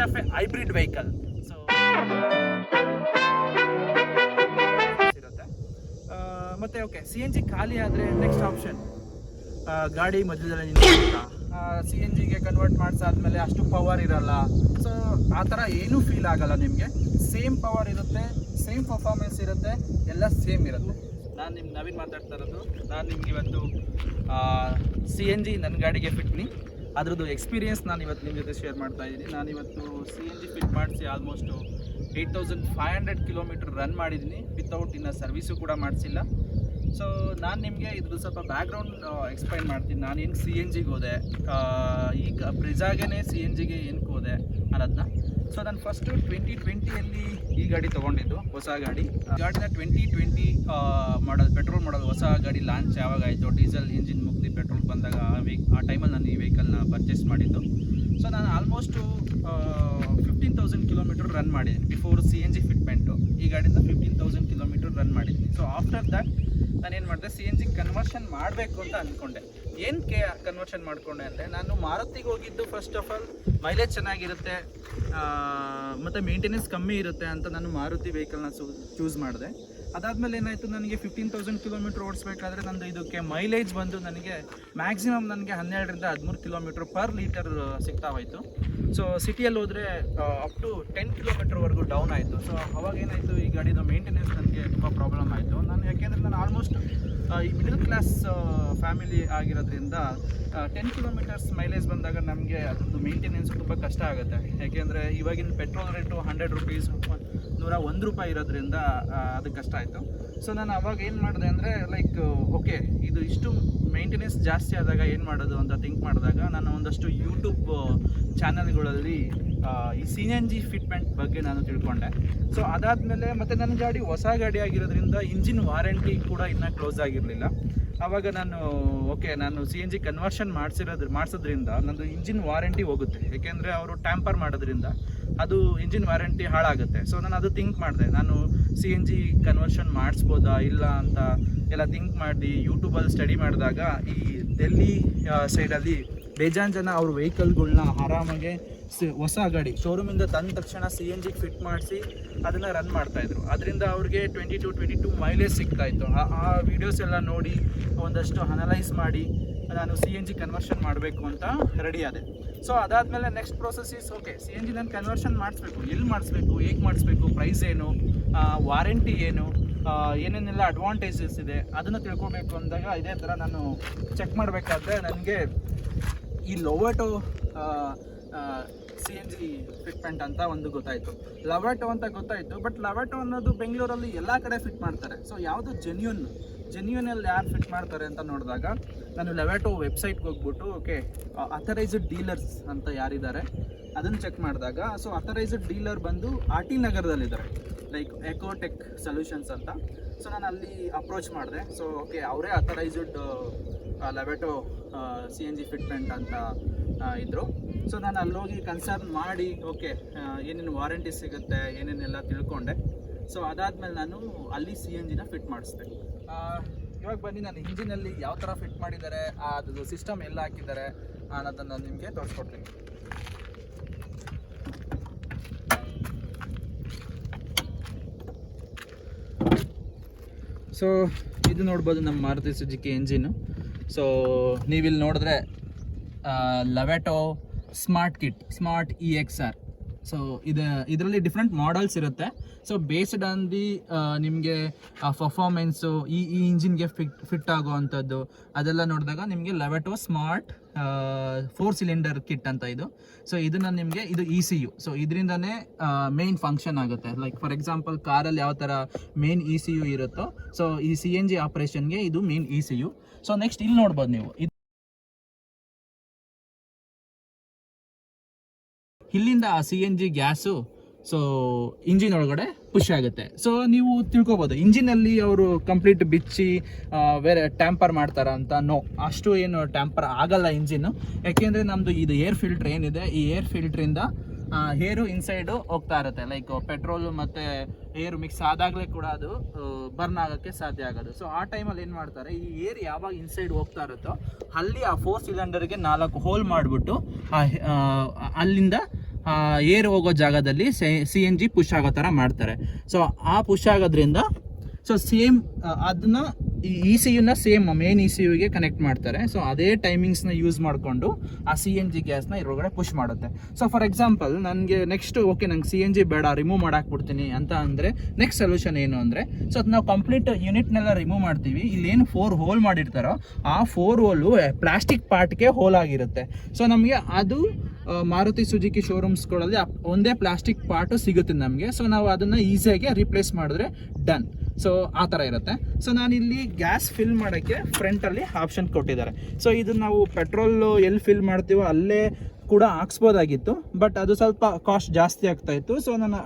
Of A hybrid vehicle. So ಇರುತ್ತೆ. ಮತ್ತು okay, CNG ಖಾಲಿ ಆದರೆ ನೆಕ್ಸ್ಟ್ ಆಪ್ಷನ್ ಗಾಡಿ ಮಧ್ಯದಲ್ಲಿ ನಿಂತಿರುತ್ತಾ, CNG ಗೆ ಕನ್ವರ್ಟ್ ಮಾಡಿಸಾದ್ಮೇಲೆ ಅಷ್ಟು ಪವರ್ ಇರಲ್ಲ. ಸೊ ಆ ಥರ ಏನೂ ಫೀಲ್ ಆಗಲ್ಲ ನಿಮಗೆ. ಸೇಮ್ ಪವರ್ ಇರುತ್ತೆ, ಸೇಮ್ ಪರ್ಫಾರ್ಮೆನ್ಸ್ ಇರುತ್ತೆ, ಎಲ್ಲ ಸೇಮ್ ಇರುತ್ತೆ. ನಾನು ನವೀನ್ ಮಾತಾಡ್ತಾ ಇರೋದು. ನಾನು ನಿಮ್ಗೆ ಇವತ್ತು CNG ನನ್ನ ಗಾಡಿಗೆ ಫಿಟ್ನಿ ಅದ್ರದ್ದು ಎಕ್ಸ್ಪೀರಿಯೆನ್ಸ್ ನಾನು ಇವತ್ತು ನಿಮ್ಮ ಜೊತೆ ಶೇರ್ ಮಾಡ್ತಾ ಇದ್ದೀನಿ. ನಾನಿವತ್ತು CNG ಫಿಟ್ ಮಾಡಿಸಿ ಆಲ್ಮೋಸ್ಟ್ 8500 ಕಿಲೋಮೀಟರ್ ರನ್ ಮಾಡಿದ್ದೀನಿ, ವಿತೌಟ್ ಇನ್ನು ಸರ್ವಿಸು ಕೂಡ ಮಾಡಿಸಿಲ್ಲ. ಸೊ ನಾನು ನಿಮಗೆ ಇದ್ರದ್ದು ಸ್ವಲ್ಪ ಬ್ಯಾಕ್ಗ್ರೌಂಡ್ ಎಕ್ಸ್ಪ್ಲೈನ್ ಮಾಡ್ತೀನಿ. ನಾನೇನು CNGಗೆ ಹೋದೆ, ಈಗ ಬ್ರೆಜಾಗೇ CNGಗೆ ಏನಕ್ಕೆ ಹೋದೆ ಅನ್ನೋದನ್ನ. ಸೊ ನಾನು ಫಸ್ಟು 2020ಯಲ್ಲಿ ಈ ಗಾಡಿ ತೊಗೊಂಡಿದ್ದು, ಹೊಸ ಗಾಡಿನ 2020 ಮಾಡಲ್ ಪೆಟ್ರೋಲ್ ಮಾಡಲ್ ಹೊಸ ಗಾಡಿ ಲಾಂಚ್ ಯಾವಾಗ ಆಯಿತು, ಡೀಸೆಲ್ ಇಂಜಿನ್ ಮುಗ್ದು ಪೆಟ್ರೋಲ್ ಬಂದಾಗ ಆ ಟೈಮಲ್ಲಿ ನಾನು ಈ ವೆಹಿಕಲ್ನ ಪರ್ಚೇಸ್ ಮಾಡಿದ್ದು. ಸೊ ನಾನು ಆಲ್ಮೋಸ್ಟು 15,000 ಕಿಲೋಮೀಟರ್ ರನ್ ಮಾಡಿದ್ದೀನಿ ಬಿಫೋರ್ CNG ಫಿಟ್ಮೆಂಟು. ಈ ಗಾಡಿಯಿಂದ 15,000 ಕಿಲೋಮೀಟರ್ ರನ್ ಮಾಡಿದ್ದೀನಿ. ಸೊ ಆಫ್ಟರ್ ದಟ್ ನಾನೇನು ಮಾಡಿದೆ, CNG ಕನ್ವರ್ಷನ್ ಮಾಡಬೇಕು ಅಂತ ಅಂದ್ಕೊಂಡೆ. ಏನಕ್ಕೆ ಕನ್ವರ್ಷನ್ ಮಾಡಿಕೊಂಡೆ ಅಂದರೆ, ನಾನು ಮಾರುತಿಗೆ ಹೋಗಿದ್ದು ಫಸ್ಟ್ ಆಫ್ ಆಲ್ ಮೈಲೇಜ್ ಚೆನ್ನಾಗಿರುತ್ತೆ ಮತ್ತು ಮೇಂಟೆನೆನ್ಸ್ ಕಮ್ಮಿ ಇರುತ್ತೆ ಅಂತ ನಾನು ಮಾರುತಿ ವೆಹಿಕಲ್ನ ಚೂಸ್ ಮಾಡಿದೆ. ಅದಾದಮೇಲೆ ಏನಾಯಿತು, ನನಗೆ 15,000 ಕಿಲೋಮೀಟ್ರ್ ಓಡಿಸ್ಬೇಕಾದ್ರೆ ನಂದು ಇದಕ್ಕೆ ಮೈಲೇಜ್ ಬಂದು ನನಗೆ ಮ್ಯಾಕ್ಸಿಮಮ್ ನನಗೆ 12ರಿಂದ 13 ಕಿಲೋಮೀಟ್ರ್ ಪರ್ ಲೀಟರ್ ಸಿಗ್ತಾ ಹೋಯಿತು. ಸೊ ಸಿಟಿಯಲ್ಲಿ ಹೋದರೆ ಅಪ್ ಟು 10 ಕಿಲೋಮೀಟ್ರ್ವರೆಗೂ ಡೌನ್ ಆಯಿತು. ಸೊ ಅವಾಗ ಏನಾಯಿತು, ಈ ಗಾಡಿದು ಮೇಂಟೆನೆನ್ಸ್ ನನಗೆ ತುಂಬ ಪ್ರಾಬ್ಲಮ್ ಆಯಿತು. ಯಾಕೆಂದರೆ ನಾನು ಆಲ್ಮೋಸ್ಟ್ ಈ ಮಿಡಲ್ ಕ್ಲಾಸ್ ಫ್ಯಾಮಿಲಿ ಆಗಿರೋದ್ರಿಂದ 10 ಕಿಲೋಮೀಟರ್ಸ್ ಮೈಲೇಜ್ ಬಂದಾಗ ನಮಗೆ ಅದ್ರದ್ದು ಮೇಂಟೆನೆನ್ಸ್ ತುಂಬ ಕಷ್ಟ ಆಗುತ್ತೆ. ಯಾಕೆಂದರೆ ಇವಾಗಿನ ಪೆಟ್ರೋಲ್ ರೇಟು 100 ರೂಪೀಸ್, 101 ರೂಪಾಯಿ ಇರೋದ್ರಿಂದ ಅದು ಕಷ್ಟ ಆಯಿತು. ಸೊ ನಾನು ಅವಾಗ ಏನು ಮಾಡಿದೆ ಅಂದರೆ, ಲೈಕ್ ಓಕೆ ಇದು ಇಷ್ಟು ಮೇಂಟೆನೆನ್ಸ್ ಜಾಸ್ತಿ ಆದಾಗ ಏನು ಮಾಡೋದು ಅಂತ ಥಿಂಕ್ ಮಾಡಿದಾಗ ನಾನು ಒಂದಷ್ಟು ಯೂಟ್ಯೂಬ್ ಚಾನಲ್ಗಳಲ್ಲಿ ಈ CNG ಫಿಟ್ಮೆಂಟ್ ಬಗ್ಗೆ ನಾನು ತಿಳ್ಕೊಂಡೆ. ಸೊ ಅದಾದಮೇಲೆ ಮತ್ತು ನನ್ನ ಗಾಡಿ ಹೊಸ ಗಾಡಿ ಆಗಿರೋದ್ರಿಂದ ಇಂಜಿನ್ ವಾರಂಟಿ ಕೂಡ ಇನ್ನೂ ಕ್ಲೋಸ್ ಆಗಿರಲಿಲ್ಲ. ಆವಾಗ ನಾನು ನಾನು CNG ಕನ್ವರ್ಷನ್ ಮಾಡಿಸೋದ್ರಿಂದ ನಂದು ಇಂಜಿನ್ ವಾರಂಟಿ ಹೋಗುತ್ತೆ. ಏಕೆಂದರೆ ಅವರು ಟ್ಯಾಂಪರ್ ಮಾಡೋದ್ರಿಂದ ಅದು ಇಂಜಿನ್ ವಾರಂಟಿ ಹಾಳಾಗುತ್ತೆ. ಸೊ ನಾನು ಅದು ಥಿಂಕ್ ಮಾಡಿದೆ, ನಾನು CNG ಕನ್ವರ್ಷನ್ ಮಾಡಿಸ್ಬೋದಾ ಇಲ್ಲ ಅಂತ ಎಲ್ಲ ಥಿಂಕ್ ಮಾಡಿ ಯೂಟ್ಯೂಬಲ್ಲಿ ಸ್ಟಡಿ ಮಾಡಿದಾಗ ಈ ಡೆಲ್ಲಿ ಸೈಡಲ್ಲಿ ಬೇಜಾನ್ ಜನ ಅವ್ರ ವೆಹಿಕಲ್ಗಳ್ನ ಆರಾಮಾಗೆ ಹೊಸ ಗಾಡಿ ಶೋರೂಮಿಂದ ತಂದ ತಕ್ಷಣ CNG ಫಿಟ್ ಮಾಡಿಸಿ ಅದನ್ನು ರನ್ ಮಾಡ್ತಾಯಿದ್ರು. ಅದರಿಂದ ಅವ್ರಿಗೆ 22 ಮೈಲೇಜ್ ಸಿಗ್ತಾಯಿತ್ತು. ಆ ವೀಡಿಯೋಸ್ ಎಲ್ಲ ನೋಡಿ ಒಂದಷ್ಟು ಅನಲೈಸ್ ಮಾಡಿ ನಾನು CNG ಕನ್ವರ್ಷನ್ ಮಾಡಬೇಕು ಅಂತ ರೆಡಿ ಆದೆ. ಸೊ ಅದಾದಮೇಲೆ ನೆಕ್ಸ್ಟ್ ಪ್ರೋಸೆಸ್ ಈಸ್ CNG ನಾನು ಕನ್ವರ್ಷನ್ ಮಾಡಿಸ್ಬೇಕು, ಎಲ್ಲಿ ಮಾಡಿಸ್ಬೇಕು, ಹೇಗೆ ಮಾಡಿಸ್ಬೇಕು, ಪ್ರೈಸ್ ಏನು, ವಾರಂಟಿ ಏನು, ಏನೇನೆಲ್ಲ ಅಡ್ವಾಂಟೇಜಸ್ ಇದೆ ಅದನ್ನು ತಿಳ್ಕೊಬೇಕು ಅಂದಾಗ ಇದೇ ಥರ ನಾನು ಚೆಕ್ ಮಾಡಬೇಕಾದ್ರೆ ನನಗೆ ಈ ಲೊವೋಟೋ CNG ಫಿಟ್ಮೆಂಟ್ ಅಂತ ಒಂದು ಗೊತ್ತಾಯಿತು. ಲವೋಟೋ ಅಂತ ಗೊತ್ತಾಯಿತು, ಬಟ್ ಲವೋಟೋ ಅನ್ನೋದು ಬೆಂಗಳೂರಲ್ಲಿ ಎಲ್ಲ ಕಡೆ ಫಿಟ್ ಮಾಡ್ತಾರೆ. ಸೊ ಯಾವುದು ಜೆನ್ಯೂನಲ್ಲಿ ಯಾರು ಫಿಟ್ ಮಾಡ್ತಾರೆ ಅಂತ ನೋಡಿದಾಗ ನಾನು ಲವೋಟೋ ವೆಬ್ಸೈಟ್ಗೆ ಹೋಗ್ಬಿಟ್ಟು ಅಥರೈಸ್ಡ್ ಡೀಲರ್ಸ್ ಅಂತ ಯಾರಿದ್ದಾರೆ ಅದನ್ನು ಚೆಕ್ ಮಾಡಿದಾಗ, ಸೊ ಅಥರೈಸ್ಡ್ ಡೀಲರ್ ಬಂದು RT ನಗರದಲ್ಲಿದ್ದಾರೆ, ಲೈಕ್ ಎಕೋಟೆಕ್ ಸೊಲ್ಯೂಷನ್ಸ್ ಅಂತ. ಸೊ ನಾನು ಅಲ್ಲಿ ಅಪ್ರೋಚ್ ಮಾಡಿದೆ. ಸೊ ಅವರೇ ಅಥರೈಸ್ಡ್ ಲವೋಟೋ CNG ಫಿಟ್ಮೆಂಟ್ ಅಂತ ಇದ್ದರು. ಸೊ ನಾನು ಅಲ್ಲೋಗಿ ಕನ್ಸರ್ನ್ ಮಾಡಿ ಏನೇನು ವಾರಂಟಿ ಸಿಗುತ್ತೆ ಏನೇನೆಲ್ಲ ತಿಳ್ಕೊಂಡೆ. ಸೊ ಅದಾದಮೇಲೆ ನಾನು ಅಲ್ಲಿ CNGನ ಫಿಟ್ ಮಾಡಿಸ್ದೆ. ಇವಾಗ ಬನ್ನಿ, ನಾನು ಇಂಜಿನಲ್ಲಿ ಯಾವ ಥರ ಫಿಟ್ ಮಾಡಿದ್ದಾರೆ, ಅದು ಸಿಸ್ಟಮ್ ಎಲ್ಲ ಹಾಕಿದ್ದಾರೆ ಅನ್ನೋದನ್ನು ನಾನು ನಿಮಗೆ ತೋರಿಸ್ಕೊಡ್ತೀನಿ. ಸೊ ಇದು ನೋಡ್ಬೋದು ನಮ್ಮ ಮಾರುತಿ ಸುಜುಕಿ ಎಂಜಿನು. ಸೊ ನೀವಿಲ್ಲಿ ನೋಡಿದ್ರೆ ಲವೋಟೋ ಸ್ಮಾರ್ಟ್ EXR. ಸೊ ಇದರಲ್ಲಿ ಡಿಫ್ರೆಂಟ್ ಮಾಡಲ್ಸ್ ಇರುತ್ತೆ. ಸೊ ಬೇಸ್ಡ್ ಆನ್ ದಿ ನಿಮಗೆ ಪರ್ಫಾರ್ಮೆನ್ಸು ಈ ಇಂಜಿನ್ಗೆ ಫಿಟ್ ಆಗೋ ಅಂಥದ್ದು ಅದೆಲ್ಲ ನೋಡಿದಾಗ ನಿಮಗೆ ಲವೋಟೋ ಸ್ಮಾರ್ಟ್ 4 ಸಿಲಿಂಡರ್ ಕಿಟ್ ಅಂತ ಇದು. ಸೊ ಇದನ್ನು ನಿಮಗೆ ಇದು ECU. ಸೊ ಇದರಿಂದನೇ ಮೇನ್ ಫಂಕ್ಷನ್ ಆಗುತ್ತೆ. ಲೈಕ್ ಫಾರ್ ಎಕ್ಸಾಂಪಲ್ ಕಾರಲ್ಲಿ ಯಾವ ಥರ ಮೇನ್ ECU ಇರುತ್ತೋ, ಸೊ ಈ CNG ಆಪ್ರೇಷನ್ಗೆ ಇದು ಮೇನ್ ECU. ಸೊ ನೆಕ್ಸ್ಟ್ ಇಲ್ಲಿ ನೋಡ್ಬೋದು ನೀವು, ಇಲ್ಲಿಂದ ಆ CNG ಗ್ಯಾಸು ಸೊ ಇಂಜಿನ್ ಒಳಗಡೆ ಪುಷ್ ಆಗುತ್ತೆ. ಸೊ ನೀವು ತಿಳ್ಕೊಬೋದು ಇಂಜಿನಲ್ಲಿ ಅವರು ಕಂಪ್ಲೀಟ್ ಬಿಚ್ಚಿ ಬೇರೆ ಟ್ಯಾಂಪರ್ ಮಾಡ್ತಾರ ಅಂತ. ಅಷ್ಟು ಏನು ಟ್ಯಾಂಪರ್ ಆಗಲ್ಲ ಇಂಜಿನ್ನು. ಯಾಕೆಂದರೆ ನಮ್ಮದು ಇದು ಏರ್ ಫಿಲ್ಟ್ರ್ ಏನಿದೆ, ಈ ಏರ್ ಫಿಲ್ಟ್ರಿಂದ ಏರು ಇನ್ಸೈಡು ಹೋಗ್ತಾ ಇರುತ್ತೆ. ಲೈಕ್ ಪೆಟ್ರೋಲು ಮತ್ತು ಏರು ಮಿಕ್ಸ್ ಆದಾಗಲೇ ಕೂಡ ಅದು ಬರ್ನ್ ಆಗೋಕ್ಕೆ ಸಾಧ್ಯ ಆಗೋದು. ಸೊ ಆ ಟೈಮಲ್ಲಿ ಏನು ಮಾಡ್ತಾರೆ, ಈ ಏರ್ ಯಾವಾಗ ಇನ್ಸೈಡ್ ಹೋಗ್ತಾ ಇರುತ್ತೋ ಅಲ್ಲಿ ಆ 4 ಸಿಲಿಂಡರ್ಗೆ 4 ಹೋಲ್ ಮಾಡಿಬಿಟ್ಟು ಅಲ್ಲಿಂದ ಏರ್ ಹೋಗೋ ಜಾಗದಲ್ಲಿ CNG ಪುಷ್ ಆಗೋ ಥರ ಮಾಡ್ತಾರೆ. ಸೊ ಆ ಪುಷ್ ಆಗೋದ್ರಿಂದ ಸೊ ಸೇಮ್ ಅದನ್ನ ECUನ ಸೇಮ್ ಮೇನ್ ECUಗೆ ಕನೆಕ್ಟ್ ಮಾಡ್ತಾರೆ. ಸೊ ಅದೇ ಟೈಮಿಂಗ್ಸ್ನ ಯೂಸ್ ಮಾಡಿಕೊಂಡು ಆ CNG ಗ್ಯಾಸ್ನ ಇದ್ರೊಳಗಡೆ ಪುಷ್ ಮಾಡುತ್ತೆ. ಸೊ ಫಾರ್ ಎಕ್ಸಾಂಪಲ್ ನನಗೆ ನೆಕ್ಸ್ಟ್ ಓಕೆ ನಂಗೆ CNG ಬೇಡ, ರಿಮೂವ್ ಮಾಡಾಕ್ಬಿಡ್ತೀನಿ ಅಂತ ಅಂದರೆ ನೆಕ್ಸ್ಟ್ ಸೊಲ್ಯೂಷನ್ ಏನು ಅಂದರೆ, ಸೊ ಅದು ನಾವು ಕಂಪ್ಲೀಟ್ ಯೂನಿಟ್ನೆಲ್ಲ ರಿಮೂವ್ ಮಾಡ್ತೀವಿ. ಇಲ್ಲೇನು 4 ಹೋಲ್ ಮಾಡಿರ್ತಾರೋ ಆ 4 ಹೋಲು ಪ್ಲಾಸ್ಟಿಕ್ ಪಾರ್ಟ್ಗೆ ಹೋಲ್ ಆಗಿರುತ್ತೆ. ಸೊ ನಮಗೆ ಅದು ಮಾರುತಿ ಸುಜುಕಿ ಶೋರೂಮ್ಸ್ಗಳಲ್ಲಿ ಒಂದೇ ಪ್ಲಾಸ್ಟಿಕ್ ಪಾರ್ಟು ಸಿಗುತ್ತೆ ನಮಗೆ. ಸೊ ನಾವು ಅದನ್ನು ಈಸಿಯಾಗಿ ರಿಪ್ಲೇಸ್ ಮಾಡಿದ್ರೆ ಡನ್. ಸೊ ಆ ಥರ ಇರುತ್ತೆ. ಸೊ ನಾನಿಲ್ಲಿ ಗ್ಯಾಸ್ ಫಿಲ್ ಮಾಡೋಕ್ಕೆ ಫ್ರಂಟಲ್ಲಿ ಆಪ್ಷನ್ ಕೊಟ್ಟಿದ್ದಾರೆ. ಸೊ ಇದು ನಾವು ಪೆಟ್ರೋಲು ಎಲ್ಲಿ ಫಿಲ್ ಮಾಡ್ತೀವೋ ಅಲ್ಲೇ ಕೂಡ ಹಾಕ್ಸ್ಬೋದಾಗಿತ್ತು, ಬಟ್ ಅದು ಸ್ವಲ್ಪ ಕಾಸ್ಟ್ ಜಾಸ್ತಿ ಆಗ್ತಾಯಿತ್ತು. ಸೊ ನಾನು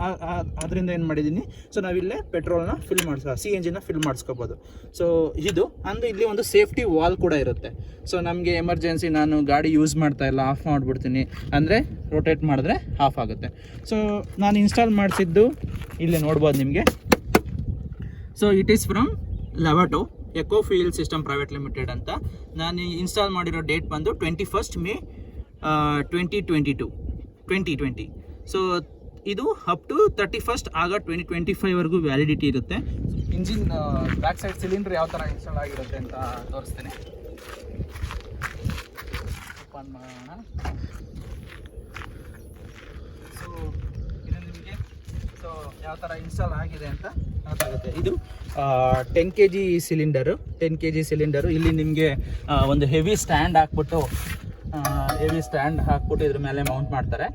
ಅದರಿಂದ ಏನು ಮಾಡಿದ್ದೀನಿ, ಸೊ ನಾವಿಲ್ಲೇ ಪೆಟ್ರೋಲ್ನ ಫಿಲ್ CNGನ ಫಿಲ್ ಮಾಡಿಸ್ಕೋಬೋದು. ಸೊ ಇದು ಅಂದರೆ ಇಲ್ಲಿ ಒಂದು ಸೇಫ್ಟಿ ವಾಲ್ ಕೂಡ ಇರುತ್ತೆ. ಸೊ ನಮಗೆ ಎಮರ್ಜೆನ್ಸಿ ನಾನು ಗಾಡಿ ಯೂಸ್ ಮಾಡ್ತಾ ಇಲ್ಲ, ಆಫ್ ಮಾಡಿಬಿಡ್ತೀನಿ ಅಂದರೆ ರೊಟೇಟ್ ಮಾಡಿದ್ರೆ ಆಫ್ ಆಗುತ್ತೆ. ಸೊ ನಾನು ಇನ್ಸ್ಟಾಲ್ ಮಾಡಿಸಿದ್ದು ಇಲ್ಲೇ ನೋಡ್ಬೋದು ನಿಮಗೆ. So it is from Lavoto eco fuel system private limited ಅಂತ. ನಾನು ಇನ್ಸ್ಟಾಲ್ ಮಾಡಿರೋ ಡೇಟ್ ಬಂದು 21st May 2020. ಸೊ ಇದು ಅಪ್ ಟು 31st August 2025ವರೆಗೂ ವ್ಯಾಲಿಡಿಟಿ ಇರುತ್ತೆ. ಇಂಜಿನ್ ಬ್ಯಾಕ್ ಸೈಡ್ ಸಿಲಿಂಡರ್ ಯಾವ ಥರ ಇನ್ಸ್ಟಾಲ್ ಆಗಿರುತ್ತೆ ಅಂತ ತೋರಿಸ್ತೇನೆ. ಓಪನ್ ಮಾಡೋಣ. ಸೊ ಇದು ನಿಮಗೆ ಸೊ ಯಾವ ಥರ ಇನ್ಸ್ಟಾಲ್ ಆಗಿದೆ ಅಂತ ಗೊತ್ತಾಗುತ್ತೆ. ಇದು 10 kg ಸಿಲಿಂಡರು. ಇಲ್ಲಿ ನಿಮಗೆ ಒಂದು ಹೆವಿ ಸ್ಟ್ಯಾಂಡ್ ಹಾಕ್ಬಿಟ್ಟು ಇದ್ರ ಮೇಲೆ ಮೌಂಟ್ ಮಾಡ್ತಾರೆ.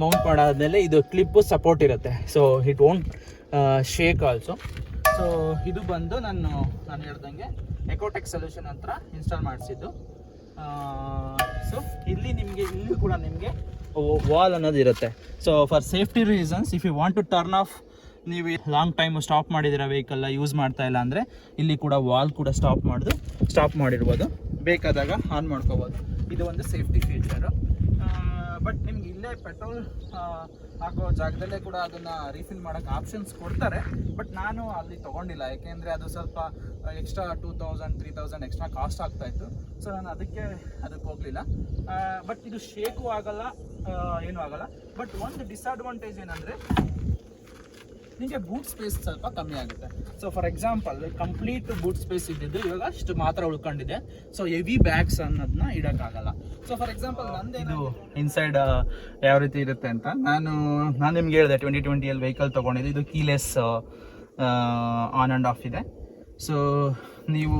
ಮೌಂಟ್ ಮಾಡಾದ್ಮೇಲೆ ಇದು ಕ್ಲಿಪ್ಪು ಸಪೋರ್ಟ್ ಇರುತ್ತೆ. So it won't shake also. So ಇದು ಬಂದು ನಾನು ಹೇಳ್ದಂಗೆ ಎಕೋಟೆಕ್ ಸೊಲ್ಯೂಷನ್ ಹತ್ರ ಇನ್ಸ್ಟಾಲ್ ಮಾಡಿಸಿದ್ದು. ಸೊ ಇಲ್ಲಿ ಕೂಡ ನಿಮಗೆ ವಾಲ್ ಅನ್ನೋದು ಇರುತ್ತೆ. So for safety reasons, if you want to turn off, ನೀವು ಲಾಂಗ್ ಟೈಮು ಸ್ಟಾಪ್ ಮಾಡಿದಿರ ವೆಹಿಕಲ್ ಯೂಸ್ ಮಾಡ್ತಾ ಇಲ್ಲ ಅಂದರೆ ಇಲ್ಲಿ ಕೂಡ ವಾಲ್ ಕೂಡ ಸ್ಟಾಪ್ ಮಾಡಿರ್ಬೋದು, ಬೇಕಾದಾಗ ಆನ್ ಮಾಡ್ಕೋಬೋದು. ಇದು ಒಂದು ಸೇಫ್ಟಿ ಫೀಚರು. ಬಟ್ ನಿಮ್ಗೆ ಇಲ್ಲೇ ಪೆಟ್ರೋಲ್ ಹಾಕೋ ಜಾಗದಲ್ಲೇ ಕೂಡ ಅದನ್ನು ರೀಫಿಲ್ ಮಾಡೋಕ್ಕೆ ಆಪ್ಷನ್ಸ್ ಕೊಡ್ತಾರೆ. ಬಟ್ ನಾನು ಅಲ್ಲಿ ತೊಗೊಂಡಿಲ್ಲ, ಯಾಕೆಂದರೆ ಅದು ಸ್ವಲ್ಪ ಎಕ್ಸ್ಟ್ರಾ 2000-3000 ಎಕ್ಸ್ಟ್ರಾ ಕಾಸ್ಟ್ ಆಗ್ತಾಯಿತ್ತು. ಸೊ ನಾನು ಅದಕ್ಕೆ ಹೋಗಲಿಲ್ಲ. ಬಟ್ ಇದು ಶೇಕು ಆಗಲ್ಲ, ಏನೂ ಆಗಲ್ಲ. ಬಟ್ ಒಂದು ಡಿಸ್ಅಡ್ವಾಂಟೇಜ್ ಏನಂದರೆ ನಿಮಗೆ ಬೂಟ್ ಸ್ಪೇಸ್ ಸ್ವಲ್ಪ ಕಮ್ಮಿ ಆಗುತ್ತೆ. So for example complete boot space ಇದ್ದಿದ್ದು ಇವಾಗ ಅಷ್ಟು ಮಾತ್ರ ಉಳ್ಕೊಂಡಿದೆ. ಸೊ ಹೆವಿ ಬ್ಯಾಗ್ಸ್ ಅನ್ನೋದನ್ನ ಇಡೋಕ್ಕಾಗಲ್ಲ. ಸೊ ಫಾರ್ ಎಕ್ಸಾಂಪಲ್ ನಂದೇನು ಇನ್ಸೈಡ್ ಯಾವ ರೀತಿ ಇರುತ್ತೆ ಅಂತ ನಾನು ನಿಮ್ಗೆ ಹೇಳಿದೆ, 2020 ವೆಹಿಕಲ್ ತೊಗೊಂಡಿದ್ದು. ಇದು ಕೀಲೆಸ್ ಆನ್ ಆ್ಯಂಡ್ ಆಫ್ ಇದೆ. ಸೊ ನೀವು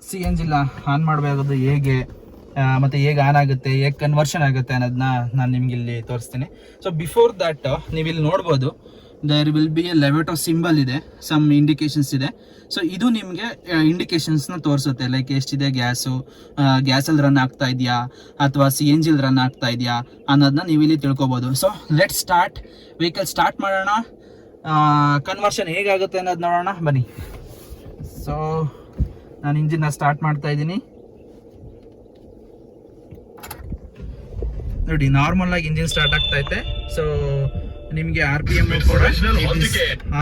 CNG ಆನ್ ಮಾಡಬೇಕಾಗೋದು ಹೇಗೆ ಮತ್ತು ಹೇಗೆ ಆನ್ ಆಗುತ್ತೆ, ಹೇಗೆ ಕನ್ವರ್ಷನ್ ಆಗುತ್ತೆ ಅನ್ನೋದನ್ನ ನಾನು ನಿಮ್ಗೆ ಇಲ್ಲಿ ತೋರಿಸ್ತೀನಿ. ಸೊ ಬಿಫೋರ್ ದ್ಯಾಟ್ ನೀವಿಲ್ಲಿ ನೋಡ್ಬೋದು, there will be a Lavoto symbol ಇದೆ, ಸಮ್ ಇಂಡಿಕೇಶನ್ಸ್ ಇದೆ. ಸೊ ಇದು ನಿಮಗೆ ಇಂಡಿಕೇಶನ್ಸ್ನ ತೋರಿಸುತ್ತೆ, ಲೈಕ್ ಎಷ್ಟಿದೆ ಗ್ಯಾಸಲ್ಲಿ ರನ್ ಆಗ್ತಾ ಇದೆಯಾ ಅಥವಾ CNGಲಿ ರನ್ ಆಗ್ತಾ ಇದೆಯಾ ಅನ್ನೋದನ್ನ ನೀವು ಇಲ್ಲಿ ತಿಳ್ಕೊಬೋದು. So let start, vehicle start ಮಾಡೋಣ. ಕನ್ವರ್ಷನ್ ಹೇಗಾಗುತ್ತೆ ಅನ್ನೋದು ನೋಡೋಣ ಬನ್ನಿ. ಸೊ ನಾನು ಇಂಜಿನ್ನ ಸ್ಟಾರ್ಟ್ ಮಾಡ್ತಾ ಇದ್ದೀನಿ. ನೋಡಿ, ನಾರ್ಮಲ್ ಆಗಿ ಇಂಜಿನ್ ಸ್ಟಾರ್ಟ್ ಆಗ್ತಾ ಐತೆ. ಸೊ ನಿಮಗೆ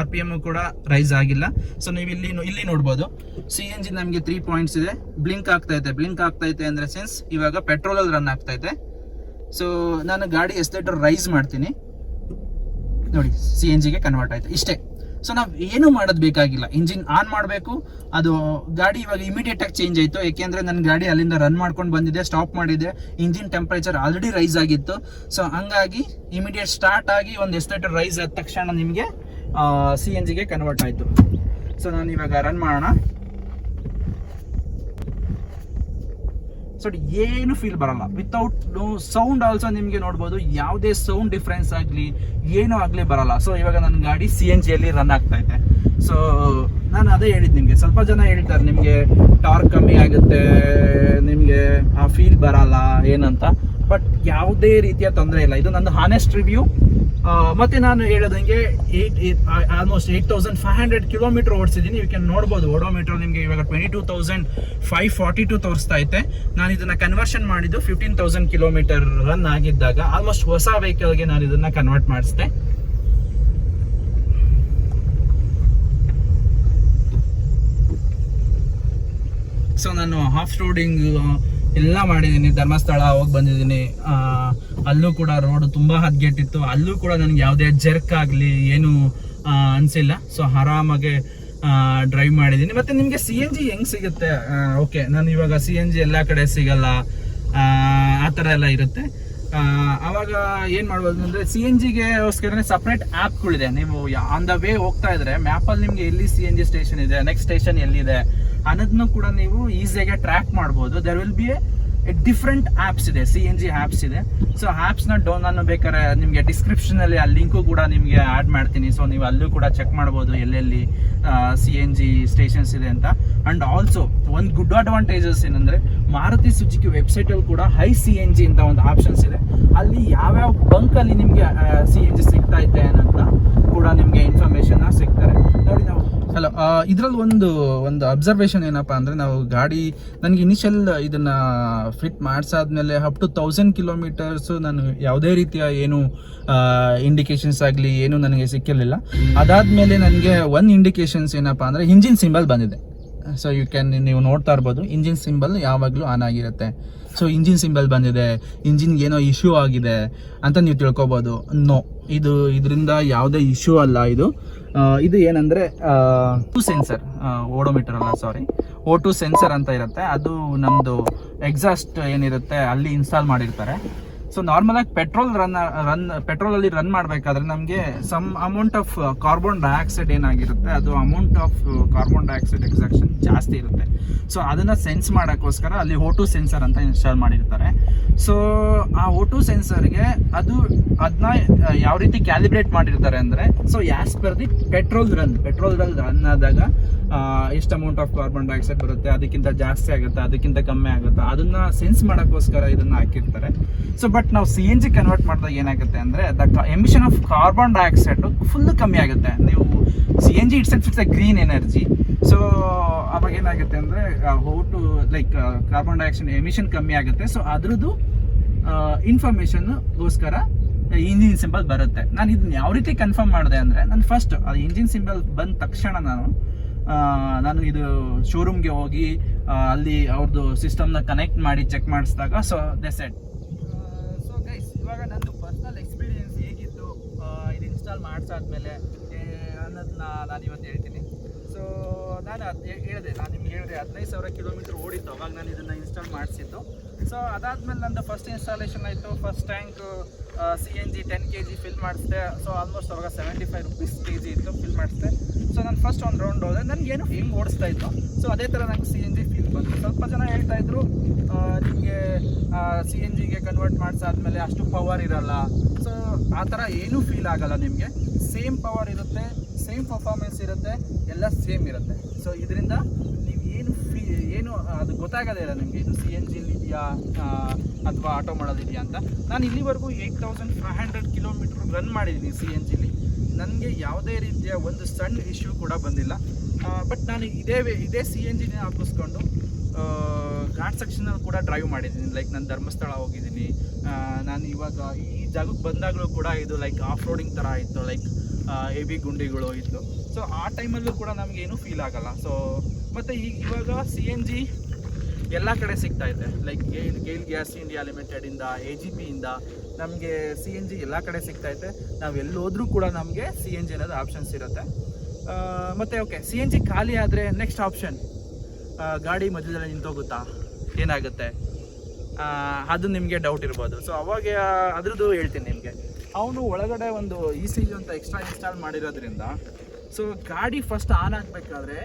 RPM ಕೂಡ ರೈಸ್ ಆಗಿಲ್ಲ. ಸೊ ನೀವು ಇಲ್ಲಿ ನೋಡ್ಬೋದು, CNG ನಮಗೆ 3 ಪಾಯಿಂಟ್ಸ್ ಇದೆ. ಬ್ಲಿಂಕ್ ಆಗ್ತಾ ಐತೆ ಅಂದ್ರೆ ಸೆನ್ಸ್ ಇವಾಗ ಪೆಟ್ರೋಲ್ ಅಲ್ಲಿ ರನ್ ಆಗ್ತಾ ಐತೆ. ಸೊ ನಾನು ಗಾಡಿ ಎಸ್ಲೇಟರ್ ರೈಸ್ ಮಾಡ್ತೀನಿ, ನೋಡಿ CNGಗೆ ಕನ್ವರ್ಟ್ ಆಯ್ತು, ಇಷ್ಟೇ. ಸೊ ನಾವು ಏನು ಮಾಡೋದು ಬೇಕಾಗಿಲ್ಲ, ಇಂಜಿನ್ ಆನ್ ಮಾಡಬೇಕು. ಅದು ಗಾಡಿ ಇವಾಗ ಇಮಿಡಿಯೇಟ್ ಆಗಿ ಚೇಂಜ್ ಆಯಿತು, ಯಾಕೆಂದರೆ ನನ್ನ ಗಾಡಿ ಅಲ್ಲಿಂದ ರನ್ ಮಾಡ್ಕೊಂಡು ಬಂದಿದೆ, ಸ್ಟಾಪ್ ಮಾಡಿದೆ, ಇಂಜಿನ್ ಟೆಂಪರೇಚರ್ ಆಲ್ರೆಡಿ ರೈಸ್ ಆಗಿತ್ತು. ಸೊ ಹಂಗಾಗಿ ಇಮಿಡಿಯೇಟ್ ಸ್ಟಾರ್ಟ್ ಆಗಿ ಒಂದು ಎಸ್ಲೇಟರ್ ರೈಸ್ ಆದ ತಕ್ಷಣ ನಿಮಗೆ CNGಗೆ ಕನ್ವರ್ಟ್ ಆಯಿತು. ಸೊ ನಾನು ಇವಾಗ ರನ್ ಮಾಡೋಣ. ಸೊ ಏನು ಫೀಲ್ ಬರಲ್ಲ, ವಿತೌಟ್ ಸೌಂಡ್ ಆಲ್ಸೋ ನಿಮಗೆ ನೋಡ್ಬೋದು, ಯಾವುದೇ ಸೌಂಡ್ ಡಿಫ್ರೆನ್ಸ್ ಆಗಲಿ ಏನೂ ಆಗಲಿ ಬರಲ್ಲ. ಸೊ ಇವಾಗ ನನ್ನ ಗಾಡಿ CNGಯಲ್ಲಿ ರನ್ ಆಗ್ತಾ ಇದೆ. ಸೊ ನಾನು ಅದೇ ಹೇಳಿದ್ದು ನಿಮಗೆ, ಸ್ವಲ್ಪ ಜನ ಹೇಳ್ತಾರೆ ನಿಮಗೆ ಟಾರ್ಕ್ ಕಮ್ಮಿ ಆಗುತ್ತೆ, ನಿಮಗೆ ಆ ಫೀಲ್ ಬರಲ್ಲ ಏನಂತ. ಬಟ್ ಯಾವುದೇ ರೀತಿಯ ತೊಂದರೆ ಇಲ್ಲ, ಇದು ನನ್ನ ಹಾನೆಸ್ಟ್ ರಿವ್ಯೂ. ಮತ್ತು ನಾನು ಹೇಳೋದಂಗೆ ಆಲ್ಮೋಸ್ಟ್ 8500 ಕಿಲೋಮೀಟರ್ ಓಡಿಸಿದ್ದೀನಿ. ಯು ಕ್ಯಾನ್ ನೋಡ್ಬೋದು, ಓಡೋಮೀಟರ್ ನಿಮಗೆ ಇವಾಗ 22,542 ತೋರಿಸ್ತಾ ಐತೆ. ನಾನು ಇದನ್ನು ಕನ್ವರ್ಷನ್ ಮಾಡಿದ್ದು 15,000 ಕಿಲೋಮೀಟರ್ ರನ್ ಆಗಿದ್ದಾಗ, ಆಲ್ಮೋಸ್ಟ್ ಹೊಸ ವೆಹಿಕಲ್ಗೆ ನಾನು ಇದನ್ನು ಕನ್ವರ್ಟ್ ಮಾಡಿಸಿದೆ. ಸೊ ನಾನು ಆಫ್ ರೋಡಿಂಗ್ ಎಲ್ಲ ಮಾಡಿದ್ದೀನಿ. ಧರ್ಮಸ್ಥಳ ಹೋಗಿ ಬಂದಿದ್ದೀನಿ, ಅಲ್ಲೂ ಕೂಡ ರೋಡ್ ತುಂಬ ಹದ್ಗೆಟ್ಟಿತ್ತು, ಅಲ್ಲೂ ಕೂಡ ನನಗೆ ಯಾವುದೇ ಜರ್ಕ್ ಆಗಲಿ ಏನು ಅನಿಸಿಲ್ಲ. ಸೊ ಆರಾಮಾಗಿ ಡ್ರೈವ್ ಮಾಡಿದ್ದೀನಿ. ಮತ್ತು ನಿಮಗೆ CNG ಹೆಂಗೆ ಸಿಗುತ್ತೆ? ಓಕೆ, ನಾನು ಇವಾಗ CNG ಎಲ್ಲ ಕಡೆ ಸಿಗಲ್ಲ, ಆ ಥರ ಎಲ್ಲ ಇರುತ್ತೆ. ಆವಾಗ ಏನು ಮಾಡ್ಬೋದು ಅಂದರೆ CNGಗೋಸ್ಕರನೇ ಸಪ್ರೇಟ್ ಆ್ಯಪ್ಗಳಿದೆ. ನೀವು ಆನ್ ದ ವೇ ಹೋಗ್ತಾ ಇದ್ರೆ ಮ್ಯಾಪಲ್ಲಿ ನಿಮಗೆ ಎಲ್ಲಿ CNG ಸ್ಟೇಷನ್ ಇದೆ, ನೆಕ್ಸ್ಟ್ ಸ್ಟೇಷನ್ ಎಲ್ಲಿದೆ ಅನ್ನೋದನ್ನು ಕೂಡ ನೀವು ಈಸಿಯಾಗಿ ಟ್ರ್ಯಾಕ್ ಮಾಡ್ಬೋದು. There will be different apps ಇದೆ, CNG ಆ್ಯಪ್ಸ್ ಇದೆ. ಸೊ ಆ್ಯಪ್ಸ್ನ ನಾನು ಬೇಕಾದ್ರೆ ನಿಮಗೆ ಡಿಸ್ಕ್ರಿಪ್ಷನಲ್ಲಿ ಆ ಲಿಂಕು ಕೂಡ ನಿಮಗೆ ಆ್ಯಡ್ ಮಾಡ್ತೀನಿ. ಸೊ ನೀವು ಅಲ್ಲೂ ಕೂಡ ಚೆಕ್ ಮಾಡ್ಬೋದು ಎಲ್ಲೆಲ್ಲಿ CNG ಸ್ಟೇಷನ್ಸ್ ಇದೆ ಅಂತ. ಆ್ಯಂಡ್ ಆಲ್ಸೋ ಒಂದು ಗುಡ್ ಅಡ್ವಾಂಟೇಜಸ್ ಏನಂದರೆ ಮಾರುತಿ ಸುಜುಕಿ ವೆಬ್ಸೈಟಲ್ಲಿ ಕೂಡ ಹೈ CNG ಅಂತ ಒಂದು ಆಪ್ಷನ್ಸ್ ಇದೆ. ಅಲ್ಲಿ ಯಾವ್ಯಾವ ಬಂಕಲ್ಲಿ ನಿಮಗೆ CNG ಸಿಗ್ತಾ ಇದೆ ಅನ್ನೋಂಥ ಕೂಡ ನಿಮಗೆ ಇನ್ಫಾರ್ಮೇಷನ್ನ ಸಿಗ್ತಾರೆ ನೋಡಿ. ನಾವು ಹಲೋ, ಇದರಲ್ಲಿ ಒಂದು ಅಬ್ಸರ್ವೇಷನ್ ಏನಪ್ಪ ಅಂದರೆ, ನಾವು ಗಾಡಿ ನನಗೆ ಇನಿಷಿಯಲ್ ಇದನ್ನು ಫಿಟ್ ಮಾಡಿಸಾದ್ಮೇಲೆ ಅಪ್ ಟು 1000 ಕಿಲೋಮೀಟರ್ಸು ನಾನು ಯಾವುದೇ ರೀತಿಯ ಏನು ಇಂಡಿಕೇಶನ್ಸ್ ಆಗಲಿ ಏನು ನನಗೆ ಸಿಕ್ಕಿರಲಿಲ್ಲ. ಅದಾದಮೇಲೆ ನನಗೆ ಒಂದು ಇಂಡಿಕೇಶನ್ಸ್ ಏನಪ್ಪ ಅಂದರೆ ಇಂಜಿನ್ ಸಿಂಬಲ್ ಬಂದಿದೆ. ಸೊ ನೀವು ನೋಡ್ತಾ ಇರ್ಬೋದು, ಇಂಜಿನ್ ಸಿಂಬಲ್ ಯಾವಾಗಲೂ ಆನ್ ಆಗಿರುತ್ತೆ. ಸೊ ಇಂಜಿನ್ ಸಿಂಬಲ್ ಬಂದಿದೆ, ಇಂಜಿನ್ಗೆ ಏನೋ ಇಶ್ಯೂ ಆಗಿದೆ ಅಂತ ನೀವು ತಿಳ್ಕೊಬೋದು. ನೋ, ಇದರಿಂದ ಯಾವುದೇ ಇಶ್ಯೂ ಅಲ್ಲ. ಇದು ಏನಂದರೆ ಸೆನ್ಸರ್, ಓಡೋಮೀಟರ್ ಅಲ್ಲ, ಸಾರಿ, O2 ಸೆನ್ಸರ್ ಅಂತ ಇರುತ್ತೆ. ಅದು ನಮ್ಮದು ಎಕ್ಸಾಸ್ಟ್ ಏನಿರುತ್ತೆ ಅಲ್ಲಿ ಇನ್ಸ್ಟಾಲ್ ಮಾಡಿರ್ತಾರೆ. ಸೊ ನಾರ್ಮಲಾಗಿ ಪೆಟ್ರೋಲಲ್ಲಿ ರನ್ ಮಾಡಬೇಕಾದ್ರೆ ನಮಗೆ some amount of carbon dioxide ಏನಾಗಿರುತ್ತೆ, ಅದು amount of carbon dioxide extraction ಜಾಸ್ತಿ ಇರುತ್ತೆ. ಸೊ ಅದನ್ನು ಸೆನ್ಸ್ ಮಾಡೋಕ್ಕೋಸ್ಕರ ಅಲ್ಲಿ O2 ಸೆನ್ಸರ್ ಅಂತ ಇನ್ಸ್ಟಾಲ್ ಮಾಡಿರ್ತಾರೆ. ಸೊ ಆ O2 ಸೆನ್ಸರ್ಗೆ ಅದನ್ನ ಯಾವ ರೀತಿ ಕ್ಯಾಲಿಬ್ರೇಟ್ ಮಾಡಿರ್ತಾರೆ ಅಂದರೆ, ಸೊ ಆ್ಯಸ್ ಪರ್ ದಿ ಪೆಟ್ರೋಲ್ದಲ್ಲಿ ರನ್ ಆದಾಗ ಎಷ್ಟು ಅಮೌಂಟ್ ಆಫ್ ಕಾರ್ಬನ್ ಡೈಆಕ್ಸೈಡ್ ಬರುತ್ತೆ, ಅದಕ್ಕಿಂತ ಜಾಸ್ತಿ ಆಗುತ್ತೆ, ಅದಕ್ಕಿಂತ ಕಮ್ಮಿ ಆಗುತ್ತೆ, ಅದನ್ನ ಸೆನ್ಸ್ ಮಾಡೋಕ್ಕೋಸ್ಕರ ಇದನ್ನು ಹಾಕಿರ್ತಾರೆ. ಸೊ ಬಟ್ ನಾವು CNG ಕನ್ವರ್ಟ್ ಮಾಡಿದಾಗ ಏನಾಗುತ್ತೆ ಅಂದರೆ, emission of carbon dioxide full ಕಮ್ಮಿ ಆಗುತ್ತೆ. ನೀವು CNG it's a green energy. So ಅವಾಗ ಏನಾಗುತ್ತೆ ಅಂದರೆ ಕಾರ್ಬನ್ ಡೈಆಕ್ಸೈಡ್ ಎಮಿಷನ್ ಕಮ್ಮಿ ಆಗುತ್ತೆ. ಸೊ ಅದ್ರದ್ದು ಇನ್ಫಾರ್ಮೇಷನ್ಗೋಸ್ಕರ ಇಂಜಿನ್ ಸಿಂಬಲ್ ಬರುತ್ತೆ. ನಾನು ಇದನ್ನ ಯಾವ ರೀತಿ ಕನ್ಫರ್ಮ್ ಮಾಡಿದೆ ಅಂದರೆ, ನಾನು ಫಸ್ಟ್ ಅದು ಇಂಜಿನ್ ಸಿಂಬಲ್ ಬಂದ ತಕ್ಷಣ ನಾನು ಇದು ಶೋರೂಮ್ಗೆ ಹೋಗಿ ಅಲ್ಲಿ ಅವ್ರದ್ದು ಸಿಸ್ಟಮ್ನ ಕನೆಕ್ಟ್ ಮಾಡಿ ಚೆಕ್ ಮಾಡಿಸಿದಾಗ so they said. So guys, ಇವಾಗ ನಂದು ಪರ್ಸ್ನಲ್ ಎಕ್ಸ್ಪೀರಿಯನ್ಸ್ ಹೇಗಿತ್ತು ಇದು ಇನ್ಸ್ಟಾಲ್ ಮಾಡಿಸಾದ್ಮೇಲೆ ಅನ್ನೋದನ್ನ ನಾನು ಇವತ್ತು ಹೇಳ್ತೀನಿ. ಸೊ ನಾನು ಹೇಳಿದೆ 15,000 ಕಿಲೋಮೀಟರ್ ಓಡಿತ್ತು ಅವಾಗ ನಾನು ಇದನ್ನು ಇನ್ಸ್ಟಾಲ್ ಮಾಡಿಸಿದ್ದು. ಸೊ ಅದಾದಮೇಲೆ ನಂದು ಫಸ್ಟ್ ಇನ್ಸ್ಟಾಲೇಷನ್ ಆಯಿತು. First tank CNG 10 kg fill ಮಾಡಿಸಿದೆ. ಸೊ ಆಲ್ಮೋಸ್ಟ್ ಅವಾಗ 75 ರೂಪೀಸ್ kg ಇತ್ತು, ಫಿಲ್ ಮಾಡಿಸಿದೆ. ಸೊ ನಾನು ಫಸ್ಟ್ ಒಂದು ರೌಂಡ್ ಹೋದೆ, ನನಗೇನು ಹಿಂಗೆ ಓಡಿಸ್ತಾ ಇತ್ತು. ಸೊ ಅದೇ ಥರ ನಂಗೆ CNG ಫೀಲ್ ಬಂತು. ಸ್ವಲ್ಪ ಜನ ಹೇಳ್ತಾಯಿದ್ರು ನಿಮಗೆ CNGಗೆ ಕನ್ವರ್ಟ್ ಮಾಡಿಸಾದ್ಮೇಲೆ ಅಷ್ಟು ಪವರ್ ಇರಲ್ಲ. ಸೊ ಆ ಥರ ಏನೂ ಫೀಲ್ ಆಗಲ್ಲ, ನಿಮಗೆ ಸೇಮ್ ಪವರ್ ಇರುತ್ತೆ, ಸೇಮ್ ಪರ್ಫಾರ್ಮೆನ್ಸ್ ಇರುತ್ತೆ, ಎಲ್ಲ ಸೇಮ್ ಇರುತ್ತೆ. ಸೊ ಇದರಿಂದ ನೀವು ಏನು ಅದು ಗೊತ್ತಾಗೋದೇ ಇಲ್ಲ ನಿಮಗೆ ಇದು CNG ಇದೆಯಾ ಅಥವಾ ಆಟೋ ಮಾಡೋದಿದೆಯಾ ಅಂತ. ನಾನು ಇಲ್ಲಿವರೆಗೂ 8,500 ಕಿಲೋಮೀಟ್ರ್ ರನ್ ಮಾಡಿದ್ದೀನಿ CNGಲಿ. ನನಗೆ ಯಾವುದೇ ರೀತಿಯ ಒಂದು ಸಣ್ಣ ಇಶ್ಯೂ ಕೂಡ ಬಂದಿಲ್ಲ. ಬಟ್ ನಾನು ಇದೇ CNGನೇ ಹಾಕಿಸ್ಕೊಂಡು ಘಾಟ್ ಸೆಕ್ಷನಲ್ಲಿ ಕೂಡ ಡ್ರೈವ್ ಮಾಡಿದ್ದೀನಿ. ನಾನು ಧರ್ಮಸ್ಥಳ ಹೋಗಿದ್ದೀನಿ. ನಾನು ಇವಾಗ ಈ ಜಾಗಕ್ಕೆ ಬಂದಾಗಲೂ ಕೂಡ ಇದು ಆಫ್ ರೋಡಿಂಗ್ ಥರ ಇತ್ತು, ಹೆವಿ ಗುಂಡಿಗಳು ಇತ್ತು. ಸೊ ಆ ಟೈಮಲ್ಲೂ ಕೂಡ ನಮಗೇನು ಫೀಲ್ ಆಗಲ್ಲ. ಸೊ ಮತ್ತು ಇವಾಗ CNG ಎಲ್ಲ ಕಡೆ ಸಿಗ್ತಾ ಇದೆ. ಗೇಲ್ ಗ್ಯಾಸ್ ಇಂಡಿಯಾ ಲಿಮಿಟೆಡಿಂದ, AGPಯಿಂದ ನಮಗೆ CNG ಎಲ್ಲ ಕಡೆ ಸಿಗ್ತಾ ಇದೆ. ನಾವು ಎಲ್ಲೋದ್ರೂ ಕೂಡ ನಮಗೆ CNG ಅನ್ನೋದು ಆಪ್ಷನ್ಸ್ ಇರುತ್ತೆ. ಮತ್ತು ಓಕೆ, CNG ಖಾಲಿ ಆದರೆ ನೆಕ್ಸ್ಟ್ ಆಪ್ಷನ್ ಗಾಡಿ ಮಧ್ಯದಲ್ಲಿ ನಿಂತೋಗುತ್ತಾ, ಏನಾಗುತ್ತೆ, ಅದು ನಿಮಗೆ ಡೌಟ್ ಇರ್ಬೋದು. ಸೊ ಅವಾಗ ಅದ್ರದ್ದು ಹೇಳ್ತೀನಿ ನಿಮಗೆ. ಅವನು ಒಳಗಡೆ ಒಂದು ECU ಅಂತ ಎಕ್ಸ್ಟ್ರಾ ಇನ್ಸ್ಟಾಲ್ ಮಾಡಿರೋದ್ರಿಂದ ಸೊ ಗಾಡಿ ಫಸ್ಟ್ ಆನ್ ಆಗಬೇಕಾದ್ರೆ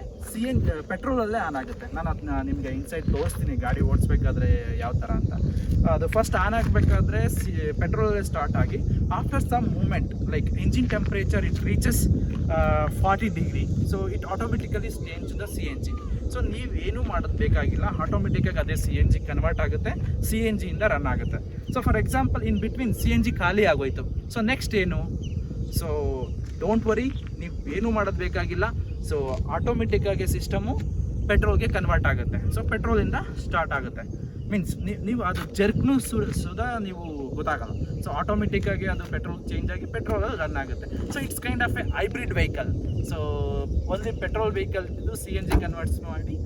ಪೆಟ್ರೋಲಲ್ಲೇ ಆನ್ ಆಗುತ್ತೆ. ನಾನು ಅದನ್ನ ನಿಮಗೆ ಇನ್ಸೈಡ್ ತೋರಿಸ್ತೀನಿ ಗಾಡಿ ಓಡಿಸ್ಬೇಕಾದ್ರೆ ಯಾವ ಥರ ಅಂತ. ಅದು ಫಸ್ಟ್ ಆನ್ ಆಗಬೇಕಾದ್ರೆ ಪೆಟ್ರೋಲಲ್ಲೇ ಸ್ಟಾರ್ಟ್ ಆಗಿ after some moment engine temperature it reaches 40 degree. So it automatically change to the CNG. So ನೀವೇನು ಮಾಡೋದು ಬೇಕಾಗಿಲ್ಲ, ಆಟೋಮೆಟಿಕ್ಕಾಗಿ ಅದೇ CNG ಕನ್ವರ್ಟ್ ಆಗುತ್ತೆ, CNGಯಿಂದ ರನ್ ಆಗುತ್ತೆ. So for example in between CNG ಖಾಲಿ ಆಗೋಯ್ತು. ಸೊ ನೆಕ್ಸ್ಟ್ ಏನು? ಸೊ ಡೋಂಟ್ ವರಿ, ನೀವು ಏನು ಮಾಡೋದು ಬೇಕಾಗಿಲ್ಲ. ಸೊ ಆಟೋಮೆಟಿಕ್ಕಾಗಿ ಸಿಸ್ಟಮು ಪೆಟ್ರೋಲ್ಗೆ ಕನ್ವರ್ಟ್ ಆಗುತ್ತೆ. ಸೊ ಪೆಟ್ರೋಲಿಂದ ಸ್ಟಾರ್ಟ್ ಆಗುತ್ತೆ. ಮೀನ್ಸ್ ನೀವು ಅದು ಜರ್ಕ್ನು ಸುಧಾ ನೀವು ಗೊತ್ತಾಗಲ್ಲ. ಸೊ ಆಟೋಮೆಟಿಕ್ಕಾಗಿ ಅದು ಪೆಟ್ರೋಲ್ ಚೇಂಜ್ ಆಗಿ ಪೆಟ್ರೋಲಲ್ಲಿ ರನ್ ಆಗುತ್ತೆ. So it's kind of A hybrid vehicle. So only petrol vehicle ಇದು CNG ಕನ್ವರ್ಟ್ಸ್ ಮಾಡಿ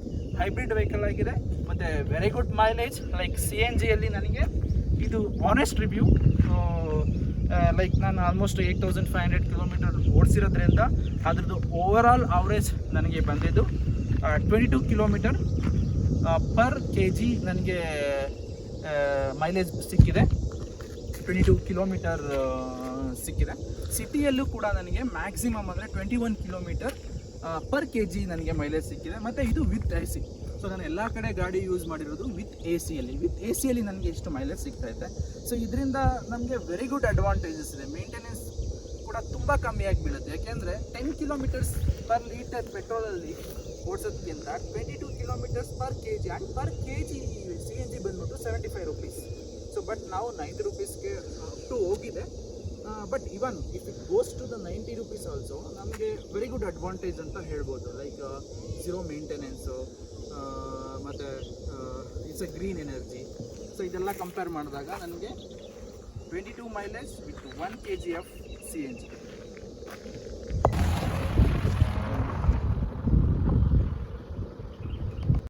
ಹೈಬ್ರಿಡ್ ವೆಹಿಕಲ್ ಆಗಿದೆ ಮತ್ತು ವೆರಿ ಗುಡ್ ಮೈಲೇಜ್. ಲೈಕ್ CNGಯಲ್ಲಿ ನನಗೆ ಇದು ಆನೆಸ್ಟ್ ರಿವ್ಯೂ. ಲೈಕ್ ನಾನು ಆಲ್ಮೋಸ್ಟ್ 8500 ಕಿಲೋಮೀಟರ್ ಓಡಿಸಿರೋದ್ರಿಂದ ಅದ್ರದ್ದು ಓವರ್ ಆಲ್ ಅವರೇಜ್ ನನಗೆ ಬಂದಿದ್ದು 22 ಕಿಲೋಮೀಟರ್ ಪರ್ kg ನನಗೆ ಮೈಲೇಜ್ ಸಿಕ್ಕಿದೆ. 22 ಕಿಲೋಮೀಟರ್ ಸಿಕ್ಕಿದೆ. ಸಿಟಿಯಲ್ಲೂ ಕೂಡ ನನಗೆ ಮ್ಯಾಕ್ಸಿಮಮ್ ಅಂದರೆ 21 ಕಿಲೋಮೀಟರ್ ಪರ್ kg ನನಗೆ ಮೈಲೇಜ್ ಸಿಕ್ಕಿದೆ. ಮತ್ತು ಇದು ವಿತ್ AC. ಸೊ ನಾನು ಎಲ್ಲ ಕಡೆ ಗಾಡಿ ಯೂಸ್ ಮಾಡಿರೋದು ವಿತ್ AC ಯಲ್ಲಿ ನನಗೆ ಎಷ್ಟು ಮೈಲೇಜ್ ಸಿಗ್ತಾಯಿದೆ. ಸೊ ಇದರಿಂದ ನಮಗೆ ವೆರಿ ಗುಡ್ ಅಡ್ವಾಂಟೇಜಸ್ ಇದೆ. ಮೇಂಟೆನೆನ್ಸ್ ಕೂಡ ತುಂಬ ಕಮ್ಮಿಯಾಗಿ ಬೀಳುತ್ತೆ. ಯಾಕೆಂದರೆ 10 ಕಿಲೋಮೀಟರ್ಸ್ ಪರ್ ಲೀಟರ್ ಪೆಟ್ರೋಲಲ್ಲಿ ಓಡಿಸೋದಕ್ಕಿಂತ 22 kilometres per kg and per kg CNG ಬಂದ್ಬಿಟ್ಟು 75 ರುಪೀಸ್. ಸೊ ಬಟ್ ನಾವು 90 ರುಪೀಸ್ಗೆ ಟು ಹೋಗಿದೆ. But even if it goes to the 90 rupees also ನಮಗೆ ವೆರಿ ಗುಡ್ ಅಡ್ವಾಂಟೇಜ್ ಅಂತ ಹೇಳ್ಬೋದು. ಲೈಕ್ ಝೀರೋ ಮೇಂಟೆನೆನ್ಸು ಮತ್ತು it's a green energy. So ಇದೆಲ್ಲ compare ಮಾಡಿದಾಗ ನನಗೆ 22 mileage with 1 kg of CNG.